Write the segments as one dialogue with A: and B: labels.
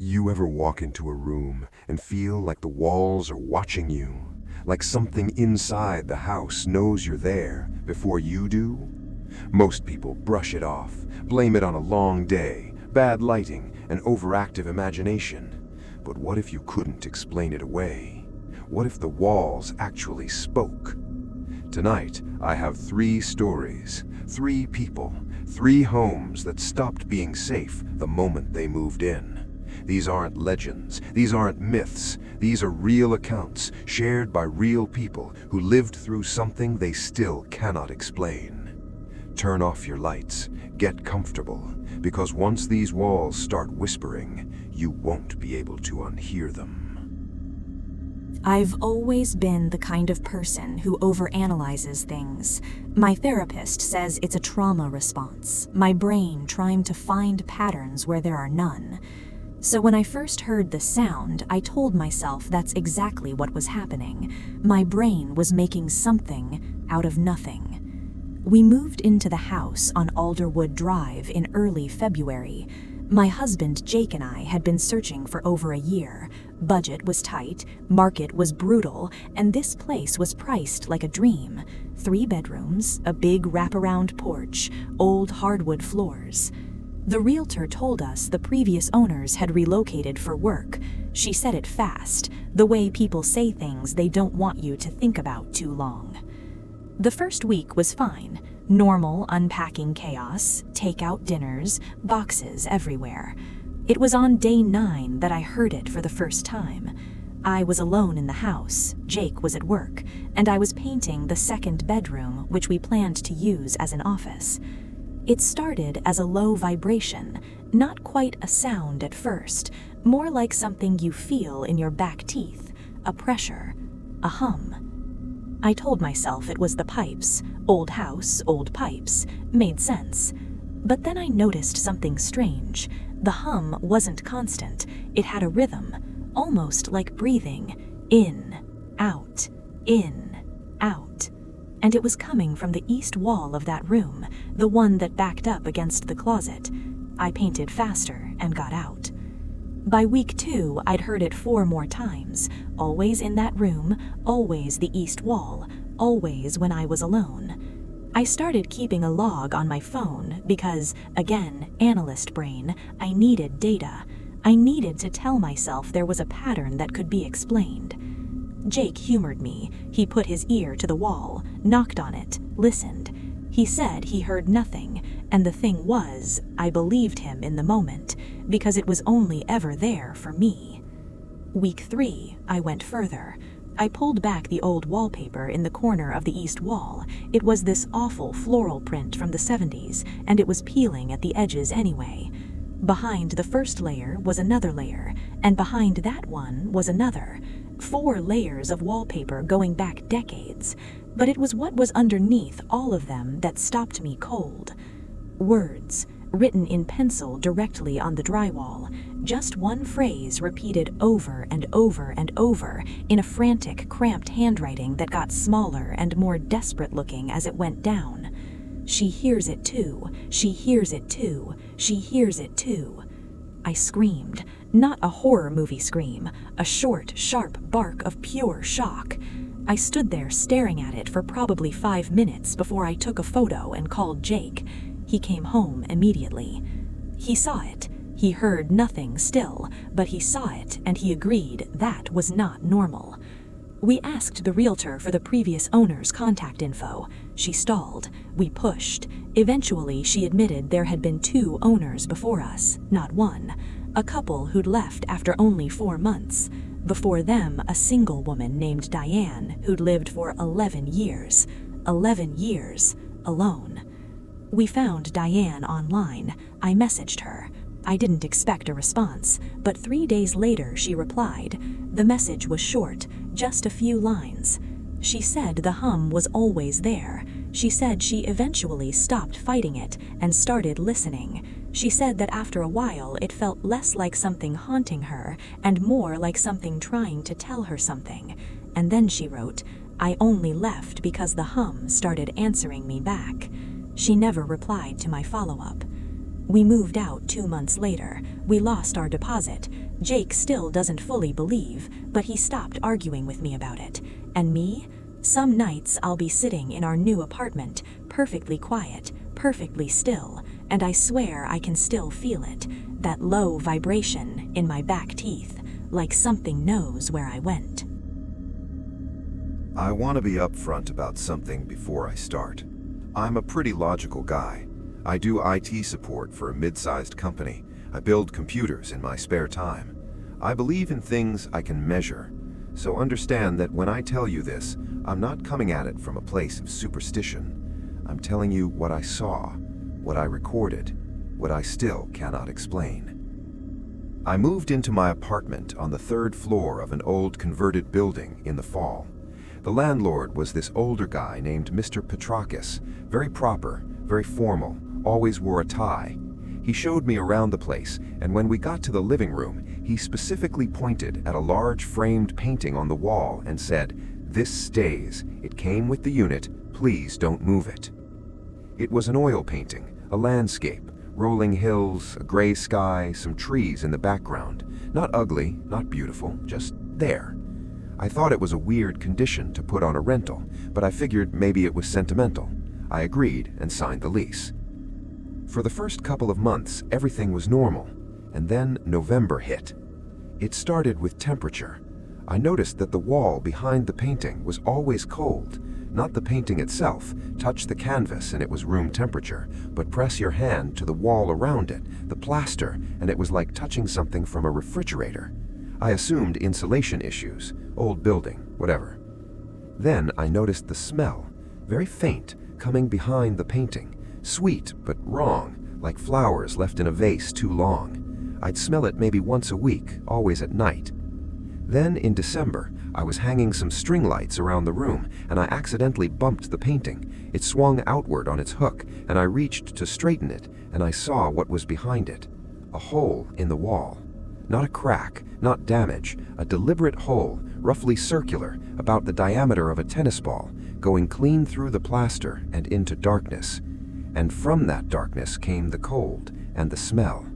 A: You ever walk into a room and feel like the walls are watching you? Like something inside the house knows you're there before you do? Most people brush it off, blame it on a long day, bad lighting, and overactive imagination. But what if you couldn't explain it away? What if the walls actually spoke? Tonight, I have 3 stories, 3 people, 3 homes that stopped being safe the moment they moved in. These aren't legends, these aren't myths, these are real accounts shared by real people who lived through something they still cannot explain. Turn off your lights, get comfortable, because once these walls start whispering, you won't be able to unhear them.
B: I've always been the kind of person who overanalyzes things. My therapist says it's a trauma response, my brain trying to find patterns where there are none. So when I first heard the sound, I told myself that's exactly what was happening. My brain was making something out of nothing. We moved into the house on Alderwood Drive in early February. My husband Jake and I had been searching for over a year. Budget was tight, market was brutal, and this place was priced like a dream. 3 bedrooms, a big wraparound porch, old hardwood floors. The realtor told us the previous owners had relocated for work. She said it fast, the way people say things they don't want you to think about too long. The first week was fine. Normal unpacking chaos, takeout dinners, boxes everywhere. It was on day 9 that I heard it for the first time. I was alone in the house, Jake was at work, and I was painting the 2nd bedroom, which we planned to use as an office. It started as a low vibration, not quite a sound at first, more like something you feel in your back teeth, a pressure, a hum. I told myself it was the pipes, old house, old pipes, made sense. But then I noticed something strange. The hum wasn't constant, it had a rhythm, almost like breathing, in, out, and it was coming from the east wall of that room, the one that backed up against the closet. I painted faster and got out. By week 2, I'd heard it 4 more times, always in that room, always the east wall, always when I was alone. I started keeping a log on my phone because, again, analyst brain, I needed data. I needed to tell myself there was a pattern that could be explained. Jake humored me. He put his ear to the wall, knocked on it, listened. He said he heard nothing, and the thing was, I believed him in the moment, because it was only ever there for me. Week 3, I went further. I pulled back the old wallpaper in the corner of the east wall. It was this awful floral print from the 70s, and it was peeling at the edges anyway. Behind the first layer was another layer, and behind that one was another. 4 layers of wallpaper going back decades, but it was what was underneath all of them that stopped me cold. Words, written in pencil directly on the drywall, just one phrase repeated over and over and over in a frantic, cramped handwriting that got smaller and more desperate looking as it went down. She hears it too, she hears it too, she hears it too. I screamed, not a horror movie scream, a short, sharp bark of pure shock. I stood there staring at it for probably 5 minutes before I took a photo and called Jake. He came home immediately. He saw it. He heard nothing still, but he saw it and he agreed that was not normal. We asked the realtor for the previous owner's contact info. She stalled. We pushed. Eventually, she admitted there had been 2 owners before us, not 1. A couple who'd left after only 4 months. Before them, a single woman named Diane who'd lived for 11 years. 11 years, alone. We found Diane online. I messaged her. I didn't expect a response, but 3 days later she replied. The message was short, just a few lines. She said the hum was always there. She said she eventually stopped fighting it and started listening. She said that after a while it felt less like something haunting her and more like something trying to tell her something. And then she wrote, I only left because the hum started answering me back. She never replied to my follow-up. We moved out 2 months later. We lost our deposit. Jake still doesn't fully believe, but he stopped arguing with me about it. And me? Some nights I'll be sitting in our new apartment, perfectly quiet, perfectly still, and I swear I can still feel it, that low vibration in my back teeth, like something knows where I went.
C: I want to be upfront about something before I start. I'm a pretty logical guy. I do IT support for a mid-sized company. I build computers in my spare time. I believe in things I can measure. So understand that when I tell you this, I'm not coming at it from a place of superstition. I'm telling you what I saw, what I recorded, what I still cannot explain. I moved into my apartment on the 3rd floor of an old converted building in the fall. The landlord was this older guy named Mr. Petrakis, very proper, very formal, always wore a tie. He showed me around the place, and when we got to the living room, he specifically pointed at a large framed painting on the wall and said, "This stays. It came with the unit. Please don't move it." It was an oil painting, a landscape, rolling hills, a gray sky, some trees in the background. Not ugly, not beautiful, just there. I thought it was a weird condition to put on a rental, but I figured maybe it was sentimental. I agreed and signed the lease. For the first couple of months, everything was normal, and then November hit. It started with temperature. I noticed that the wall behind the painting was always cold. Not the painting itself. Touch the canvas and it was room temperature, but press your hand to the wall around it, the plaster, and it was like touching something from a refrigerator. I assumed insulation issues, old building, whatever. Then I noticed the smell, very faint, coming behind the painting. Sweet, but wrong, like flowers left in a vase too long. I'd smell it maybe once a week, always at night. Then in December, I was hanging some string lights around the room, and I accidentally bumped the painting. It swung outward on its hook, and I reached to straighten it, and I saw what was behind it. A hole in the wall. Not a crack, not damage, a deliberate hole, roughly circular, about the diameter of a tennis ball, going clean through the plaster and into darkness. And from that darkness came the cold and the smell.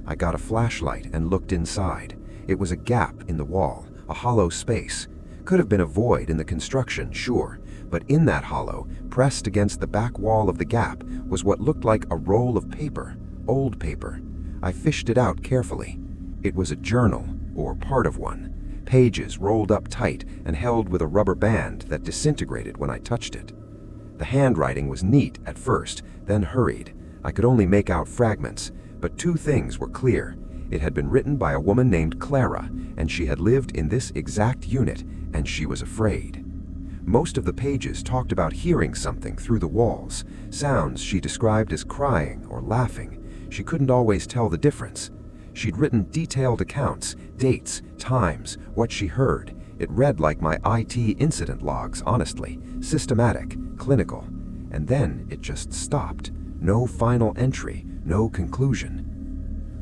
C: I got a flashlight and looked inside. It was a gap in the wall, a hollow space. Could have been a void in the construction, sure, but in that hollow, pressed against the back wall of the gap, was what looked like a roll of paper, old paper. I fished it out carefully. It was a journal, or part of one. Pages rolled up tight and held with a rubber band that disintegrated when I touched it. The handwriting was neat at first, then hurried. I could only make out fragments, but 2 things were clear. It had been written by a woman named Clara, and she had lived in this exact unit, and she was afraid. Most of the pages talked about hearing something through the walls, sounds she described as crying or laughing. She couldn't always tell the difference. She'd written detailed accounts, dates, times, what she heard. It read like my IT incident logs, honestly, systematic, clinical. And then it just stopped. No final entry, no conclusion.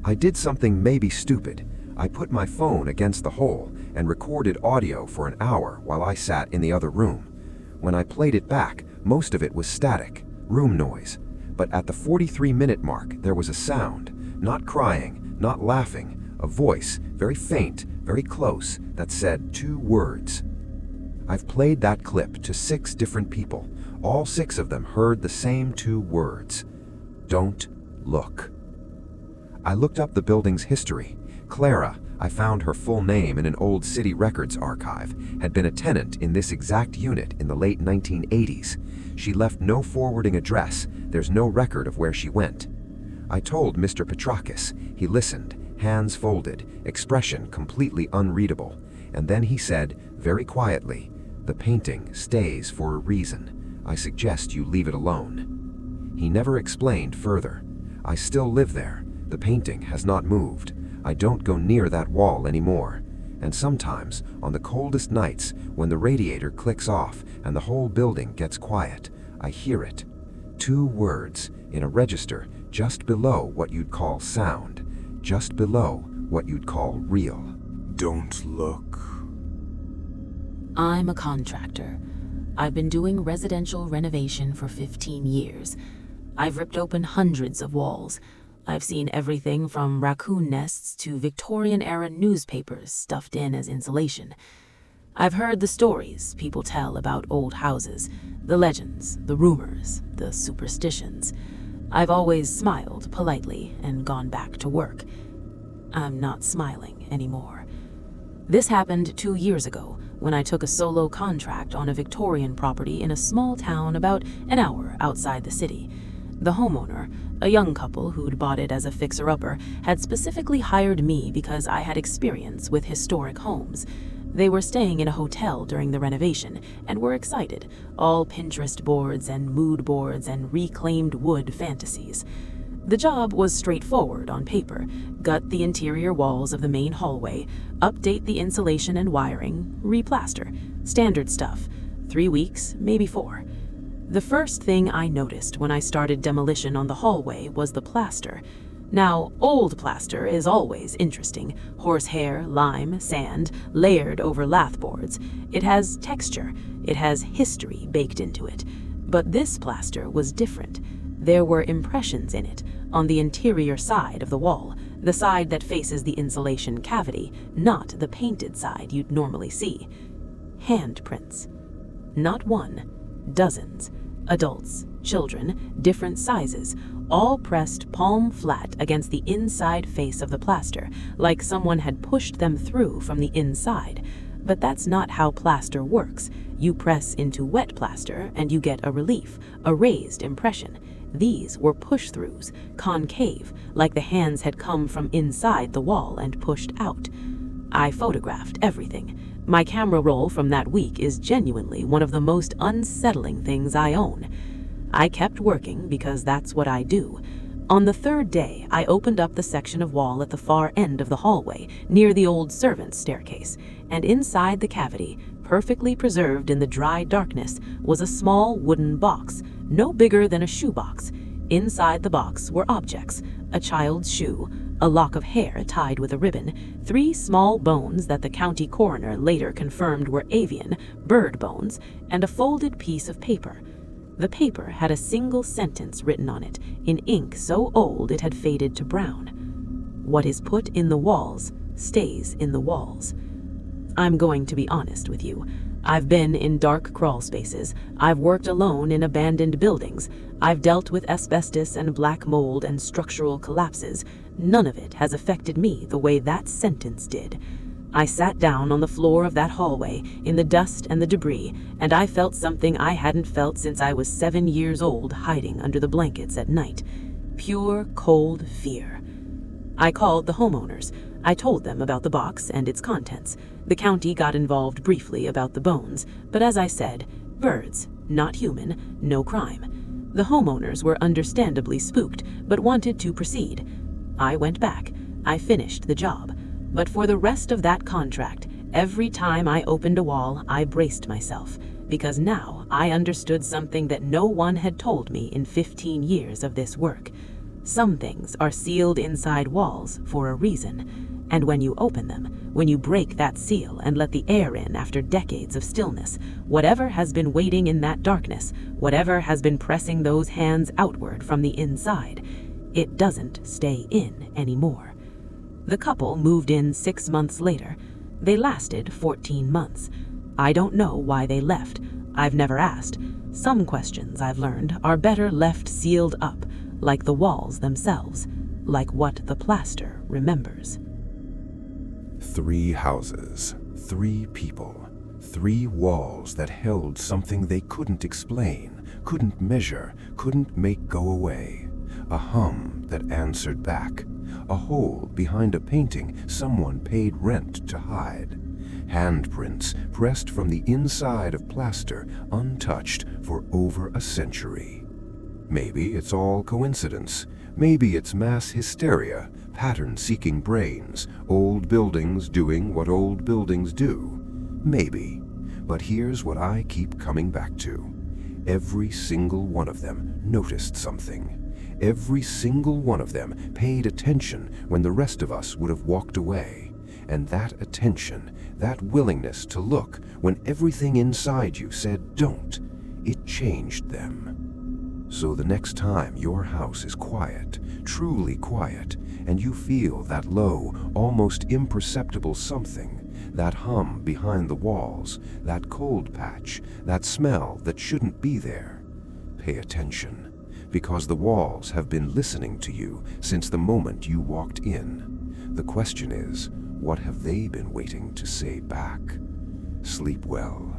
C: I did something maybe stupid. I put my phone against the hole and recorded audio for an hour while I sat in the other room. When I played it back, most of it was static, room noise. But at the 43-minute mark, there was a sound, not crying, not laughing, a voice, very faint, very close, that said 2 words. I've played that clip to 6 different people. All 6 of them heard the same 2 words. Don't look. I looked up the building's history. Clara, I found her full name in an old city records archive, had been a tenant in this exact unit in the late 1980s. She left no forwarding address. There's no record of where she went. I told Mr. Petrakis. He listened, hands folded, expression completely unreadable. And then he said, very quietly, "The painting stays for a reason. I suggest you leave it alone." He never explained further. I still live there. The painting has not moved. I don't go near that wall anymore. And sometimes, on the coldest nights, when the radiator clicks off and the whole building gets quiet, I hear it. 2 words in a register just below what you'd call sound, just below what you'd call real.
A: Don't look.
D: I'm a contractor. I've been doing residential renovation for 15 years. I've ripped open hundreds of walls. I've seen everything from raccoon nests to Victorian-era newspapers stuffed in as insulation. I've heard the stories people tell about old houses, the legends, the rumors, the superstitions. I've always smiled politely and gone back to work. I'm not smiling anymore. This happened 2 years ago when I took a solo contract on a Victorian property in a small town about an hour outside the city. The homeowner, a young couple who'd bought it as a fixer-upper, had specifically hired me because I had experience with historic homes. They were staying in a hotel during the renovation and were excited, all Pinterest boards and mood boards and reclaimed wood fantasies. The job was straightforward on paper: gut the interior walls of the main hallway, update the insulation and wiring, replaster. Standard stuff. 3 weeks, maybe 4. The first thing I noticed when I started demolition on the hallway was the plaster. Now, old plaster is always interesting. Horsehair, lime, sand, layered over lath boards. It has texture. It has history baked into it. But this plaster was different. There were impressions in it, on the interior side of the wall, the side that faces the insulation cavity, not the painted side you'd normally see. Handprints. Not one. Dozens. Adults, children, different sizes, all pressed palm flat against the inside face of the plaster, like someone had pushed them through from the inside. But that's not how plaster works. You press into wet plaster and you get a relief, a raised impression. These were push-throughs, concave, like the hands had come from inside the wall and pushed out. I photographed everything. My camera roll from that week is genuinely one of the most unsettling things I own. I kept working because that's what I do. On the 3rd day, I opened up the section of wall at the far end of the hallway, near the old servants' staircase, and inside the cavity, perfectly preserved in the dry darkness, was a small wooden box, no bigger than a shoebox. Inside the box were objects: a child's shoe, a lock of hair tied with a ribbon, 3 small bones that the county coroner later confirmed were avian, bird bones, and a folded piece of paper. The paper had a single sentence written on it, in ink so old it had faded to brown. "What is put in the walls stays in the walls." I'm going to be honest with you. I've been in dark crawl spaces. I've worked alone in abandoned buildings. I've dealt with asbestos and black mold and structural collapses. None of it has affected me the way that sentence did. I sat down on the floor of that hallway, in the dust and the debris, and I felt something I hadn't felt since I was 7 years old, hiding under the blankets at night. Pure, cold fear. I called the homeowners. I told them about the box and its contents. The county got involved briefly about the bones, but as I said, birds, not human, no crime. The homeowners were understandably spooked, but wanted to proceed. I went back. I finished the job. But for the rest of that contract, every time I opened a wall, I braced myself, because now I understood something that no one had told me in 15 years of this work. Some things are sealed inside walls for a reason, and when you open them, when you break that seal and let the air in after decades of stillness, whatever has been waiting in that darkness, whatever has been pressing those hands outward from the inside, it doesn't stay in anymore. The couple moved in 6 months later. They lasted 14 months. I don't know why they left. I've never asked. Some questions, I've learned, are better left sealed up, like the walls themselves, like what the plaster remembers.
A: 3 houses, 3 people, 3 walls that held something they couldn't explain, couldn't measure, couldn't make go away. A hum that answered back. A hole behind a painting someone paid rent to hide. Handprints pressed from the inside of plaster, untouched for over a century. Maybe it's all coincidence. Maybe it's mass hysteria, pattern-seeking brains, old buildings doing what old buildings do. Maybe. But here's what I keep coming back to. Every single one of them noticed something. Every single one of them paid attention when the rest of us would have walked away. And that attention, that willingness to look when everything inside you said don't, it changed them. So the next time your house is quiet, truly quiet, and you feel that low, almost imperceptible something, that hum behind the walls, that cold patch, that smell that shouldn't be there. Pay attention, because the walls have been listening to you since the moment you walked in. The question is, what have they been waiting to say back? Sleep well.